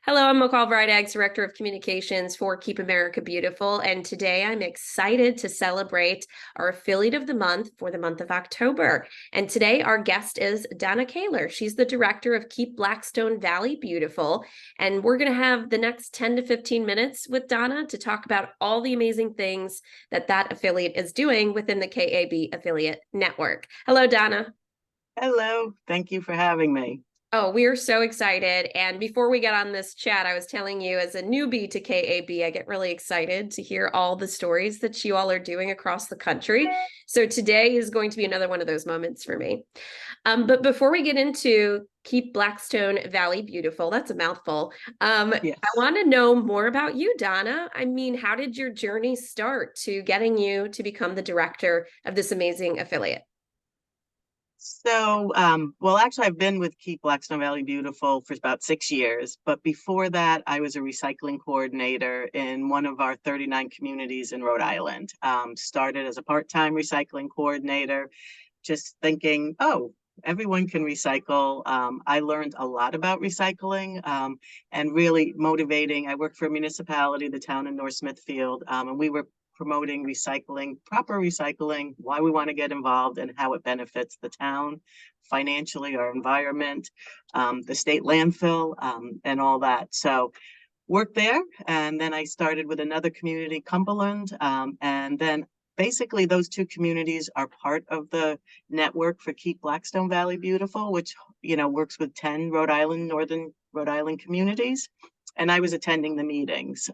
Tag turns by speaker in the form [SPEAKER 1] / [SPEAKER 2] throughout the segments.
[SPEAKER 1] Hello, I'm McCall Vrydaghs, Director of Communications for Keep America Beautiful. And today I'm excited to celebrate our Affiliate of the Month for the month of October. And today our guest is Donna Kaler. She's the Director of Keep Blackstone Valley Beautiful. And we're going to have the next 10 to 15 minutes with Donna to talk about all the amazing things that affiliate is doing within the KAB Affiliate Network. Hello, Donna.
[SPEAKER 2] Hello, thank you for having me.
[SPEAKER 1] Oh, we are so excited. And before we get on this chat, I was telling you as a newbie to KAB, I get really excited to hear all the stories that you all are doing across the country. So today is going to be another one of those moments for me. But before we get into Keep Blackstone Valley Beautiful, that's a mouthful. I
[SPEAKER 2] Yes.
[SPEAKER 1] want to know more about you, Donna. I mean, how did your journey start to getting you to become the director of this amazing affiliate?
[SPEAKER 2] Well, actually, I've been with Keep Blackstone Valley Beautiful for about 6 years. But before that, I was a recycling coordinator in one of our 39 communities in Rhode Island. Started as a part-time recycling coordinator, just thinking, oh, everyone can recycle. I learned a lot about recycling and really motivating. I worked for a municipality, the town in North Smithfield, and we were promoting recycling, proper recycling, why we want to get involved and how it benefits the town financially, our environment, the state landfill, and all that. So worked there, and then I started with another community, Cumberland, and then basically those two communities are part of the network for Keep Blackstone Valley Beautiful, which works with 10 northern Rhode Island communities. And I was attending the meetings,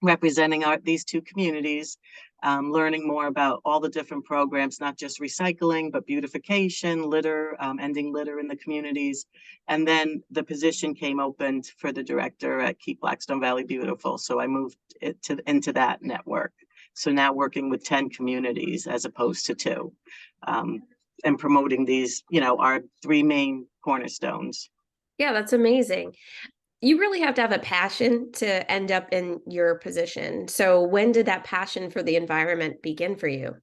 [SPEAKER 2] representing these two communities, learning more about all the different programs, not just recycling, but beautification, litter, ending litter in the communities. And then the position came open for the director at Keep Blackstone Valley Beautiful. So I moved into that network. So now working with 10 communities as opposed to two, and promoting these, our three main cornerstones.
[SPEAKER 1] Yeah, that's amazing. You really have to have a passion to end up in your position. So when did that passion for the environment begin for you?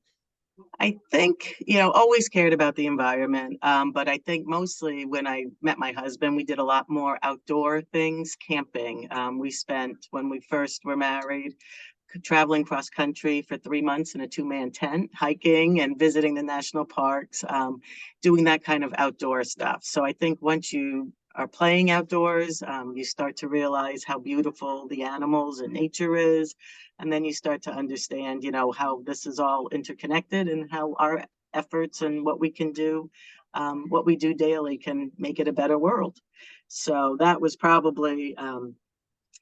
[SPEAKER 2] I think, always cared about the environment. But I think mostly when I met my husband, we did a lot more outdoor things, camping. We spent, when we first were married, traveling cross country for 3 months in a two-man tent, hiking and visiting the national parks, doing that kind of outdoor stuff. So I think once you are playing outdoors, you start to realize how beautiful the animals and nature is. And then you start to understand, how this is all interconnected and how our efforts and what we can do, what we do daily can make it a better world. So that was probably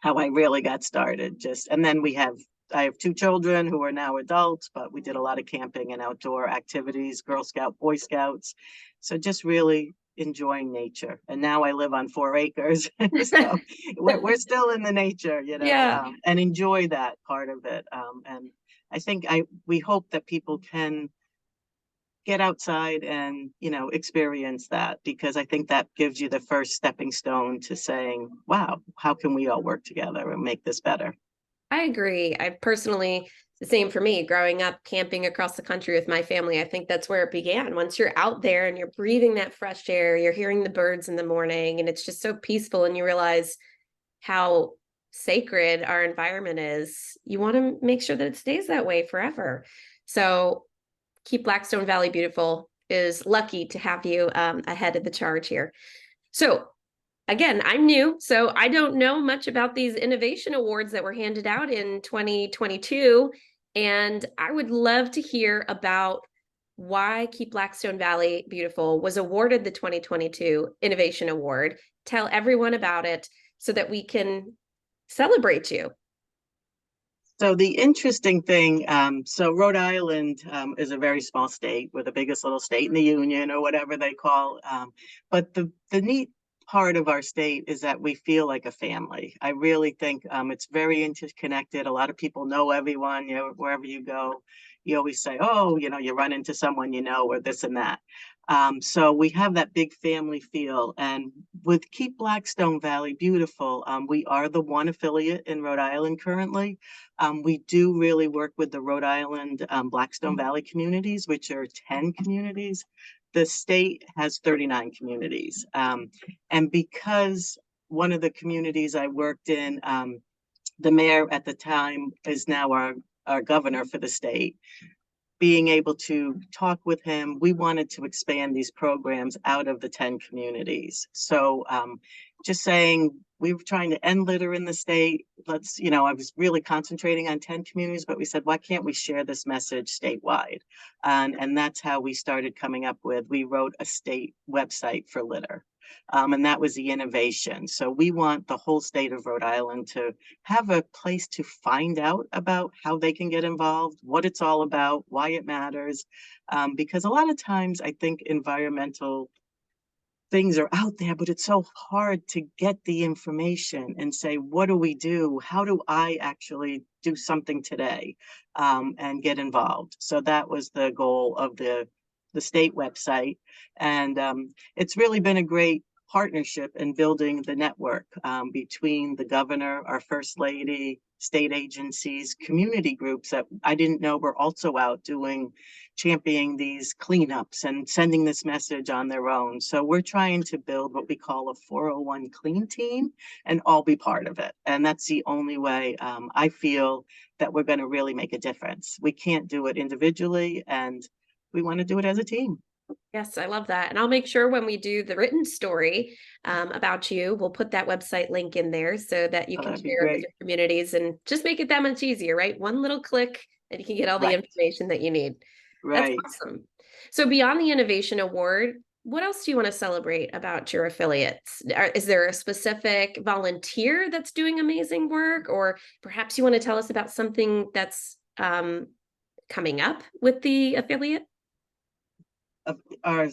[SPEAKER 2] how I really got started. And then I have two children who are now adults, but we did a lot of camping and outdoor activities, Girl Scout, Boy Scouts. So just really enjoying nature. And now I live on 4 acres. So we're still in the nature,
[SPEAKER 1] Yeah,
[SPEAKER 2] and enjoy that part of it. And I think we hope that people can get outside and, experience that, because I think that gives you the first stepping stone to saying, wow, how can we all work together and make this better?
[SPEAKER 1] I agree. I personally, the same for me, growing up camping across the country with my family, I think that's where it began. Once you're out there and you're breathing that fresh air, you're hearing the birds in the morning, and it's just so peaceful, and you realize how sacred our environment is. You want to make sure that it stays that way forever. So Keep Blackstone Valley Beautiful is lucky to have you ahead of the charge here. So, again, I'm new, so I don't know much about these innovation awards that were handed out in 2022. And I would love to hear about why Keep Blackstone Valley Beautiful was awarded the 2022 Innovation Award. Tell everyone about it so that we can celebrate you.
[SPEAKER 2] So the interesting thing, so Rhode Island is a very small state. We're the biggest little state in the union, or whatever they call. But the neat part of our state is that we feel like a family. I really think it's very interconnected. A lot of people know everyone. Wherever you go, you always say, "Oh, you run into someone or this and that." So we have that big family feel. And with Keep Blackstone Valley Beautiful, we are the one affiliate in Rhode Island currently. We do really work with the Rhode Island Blackstone Valley communities, which are 10 communities. The state has 39 communities. And because one of the communities I worked in, the mayor at the time is now our governor for the state. Being able to talk with him, we wanted to expand these programs out of the 10 communities. So just saying, we were trying to end litter in the state. Let's, I was really concentrating on 10 communities, but we said, why can't we share this message statewide? And that's how we started coming up with, we wrote a state website for litter. And that was the innovation. So we want the whole state of Rhode Island to have a place to find out about how they can get involved, what it's all about, why it matters. Because a lot of times I think environmental things are out there, but it's so hard to get the information and say, what do we do? How do I actually do something today, and get involved? So that was the goal of the state website. And it's really been a great partnership in building the network, between the governor, our first lady, state agencies, community groups that I didn't know were also out championing these cleanups and sending this message on their own. So we're trying to build what we call a 401 clean team and all be part of it. And that's the only way, I feel that we're going to really make a difference. We can't do it individually, and we want to do it as a team.
[SPEAKER 1] Yes, I love that. And I'll make sure when we do the written story about you, we'll put that website link in there so that you
[SPEAKER 2] Oh,
[SPEAKER 1] can
[SPEAKER 2] that'd be
[SPEAKER 1] share it with
[SPEAKER 2] great.
[SPEAKER 1] your communities and just make it that much easier, right? One little click and you can get all the
[SPEAKER 2] Right,
[SPEAKER 1] information that you need. That's
[SPEAKER 2] right.
[SPEAKER 1] awesome. So beyond the Innovation Award, what else do you want to celebrate about your affiliates? Is there a specific volunteer that's doing amazing work? Or perhaps you want to tell us about something that's coming up with the affiliate?
[SPEAKER 2] Our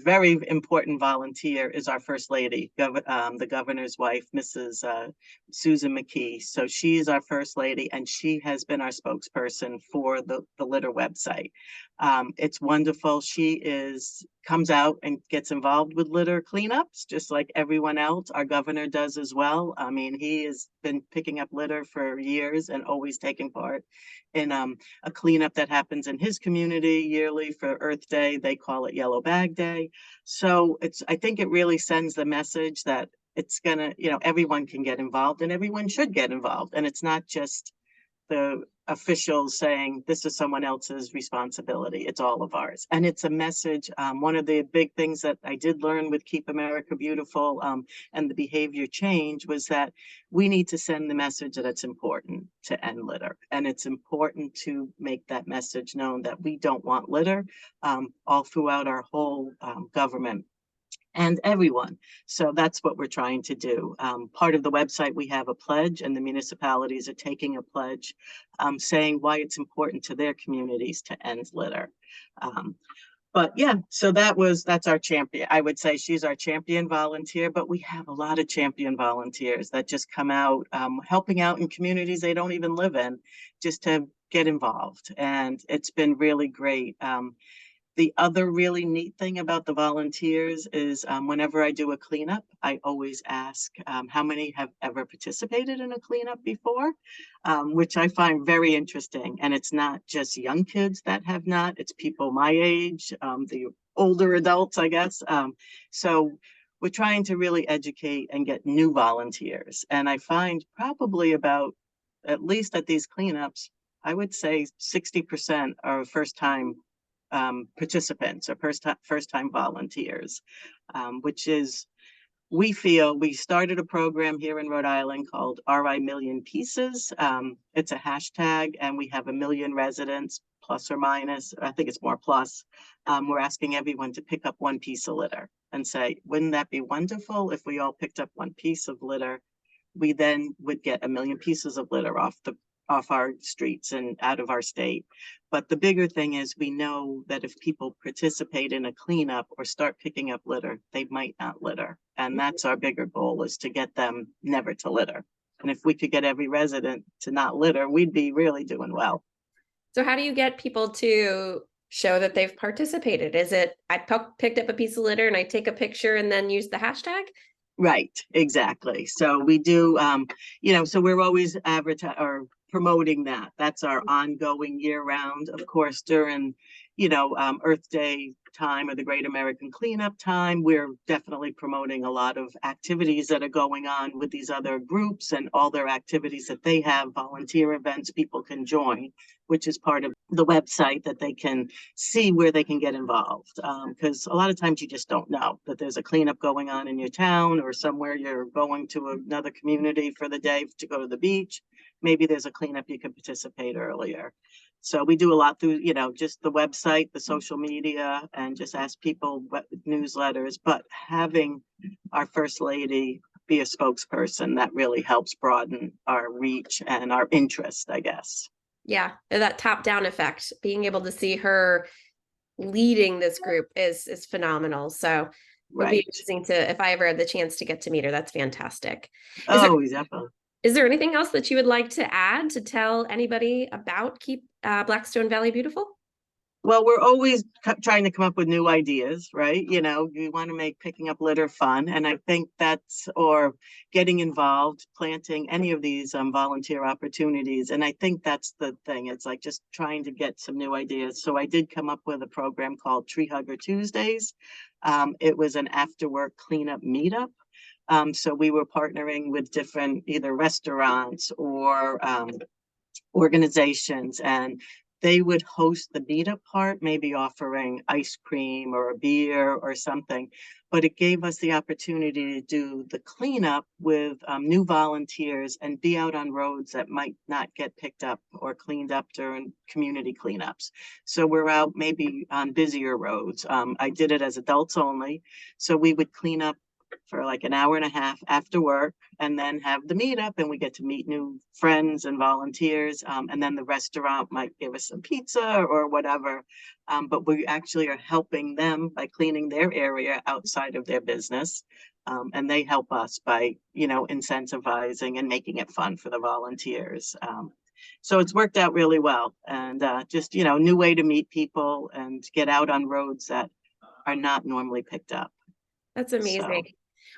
[SPEAKER 2] very important volunteer is our first lady, the governor's wife, Mrs. Susan McKee. So she's our first lady, and she has been our spokesperson for the litter website. It's wonderful. She comes out and gets involved with litter cleanups just like everyone else. Our governor does as well. I mean, he has been picking up litter for years and always taking part in a cleanup that happens in his community yearly for Earth Day. They call it Yellow Bag Day. So I think it really sends the message that it's gonna, everyone can get involved and everyone should get involved. And it's not just the officials saying this is someone else's responsibility. It's all of ours. And it's a message. One of the big things that I did learn with Keep America Beautiful, and the behavior change, was that we need to send the message that it's important to end litter. And it's important to make that message known that we don't want litter, all throughout our whole government and everyone. So that's what we're trying to do. Part of the website, we have a pledge, and the municipalities are taking a pledge, saying why it's important to their communities to end litter. But yeah, so that's our champion. I would say she's our champion volunteer, but we have a lot of champion volunteers that just come out, helping out in communities they don't even live in, just to get involved. And it's been really great. The other really neat thing about the volunteers is, whenever I do a cleanup, I always ask how many have ever participated in a cleanup before, which I find very interesting. And it's not just young kids that have not, it's people my age, the older adults, I guess. So we're trying to really educate and get new volunteers. And I find probably about, at least at these cleanups, I would say 60% are first time participants or first time volunteers, which is, we feel, we started a program here in Rhode Island called RI Million Pieces. It's a hashtag, and we have 1 million residents, plus or minus. I think it's more plus. We're asking everyone to pick up one piece of litter and say, wouldn't that be wonderful if we all picked up one piece of litter? We then would get 1 million pieces of litter off our streets and out of our state. But the bigger thing is, we know that if people participate in a cleanup or start picking up litter, they might not litter. And that's our bigger goal, is to get them never to litter. And if we could get every resident to not litter, we'd be really doing well.
[SPEAKER 1] So how do you get people to show that they've participated? Is it I picked up a piece of litter and I take a picture and then use the hashtag?
[SPEAKER 2] Right, exactly. So we do, so we're always promoting that. That's our ongoing year round. Of course, during, Earth Day time or the Great American Cleanup time, we're definitely promoting a lot of activities that are going on with these other groups and all their activities that they have, volunteer events people can join, which is part of the website that they can see where they can get involved. Because a lot of times you just don't know that there's a cleanup going on in your town or somewhere you're going to another community for the day to go to the beach. Maybe there's a cleanup you can participate earlier. So we do a lot through, just the website, the social media, and just ask people what newsletters. But having our First Lady be a spokesperson, that really helps broaden our reach and our interest, I guess.
[SPEAKER 1] Yeah, that top down effect, being able to see her leading this group is phenomenal. So it would be
[SPEAKER 2] Right.
[SPEAKER 1] amazing to, if I ever had the chance to get to meet her. That's fantastic. Is there
[SPEAKER 2] Oh, definitely.
[SPEAKER 1] is there anything else that you would like to add to tell anybody about Keep Blackstone Valley Beautiful?
[SPEAKER 2] Well, we're always trying to come up with new ideas, right? You want to make picking up litter fun. And I think or getting involved, planting any of these volunteer opportunities. And I think that's the thing. It's like just trying to get some new ideas. So I did come up with a program called Tree Hugger Tuesdays. It was an after work cleanup meetup. So we were partnering with different either restaurants or organizations, and they would host the meetup part, maybe offering ice cream or a beer or something. But it gave us the opportunity to do the cleanup with new volunteers and be out on roads that might not get picked up or cleaned up during community cleanups. So we're out maybe on busier roads. I did it as adults only. So we would clean up for like an hour and a half after work and then have the meetup, and we get to meet new friends and volunteers. And then the restaurant might give us some pizza or whatever. But we actually are helping them by cleaning their area outside of their business. And they help us by, incentivizing and making it fun for the volunteers. So it's worked out really well. And just, new way to meet people and get out on roads that are not normally picked up.
[SPEAKER 1] That's amazing.
[SPEAKER 2] So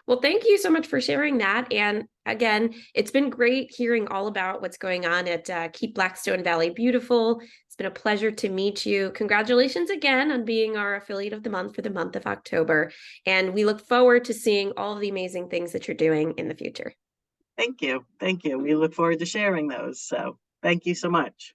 [SPEAKER 1] Well, thank you so much for sharing that. And again, it's been great hearing all about what's going on at Keep Blackstone Valley Beautiful. It's been a pleasure to meet you. Congratulations again on being our affiliate of the month for the month of October. And we look forward to seeing all of the amazing things that you're doing in the future.
[SPEAKER 2] thank you. Thank you. We look forward to sharing those. So thank you so much.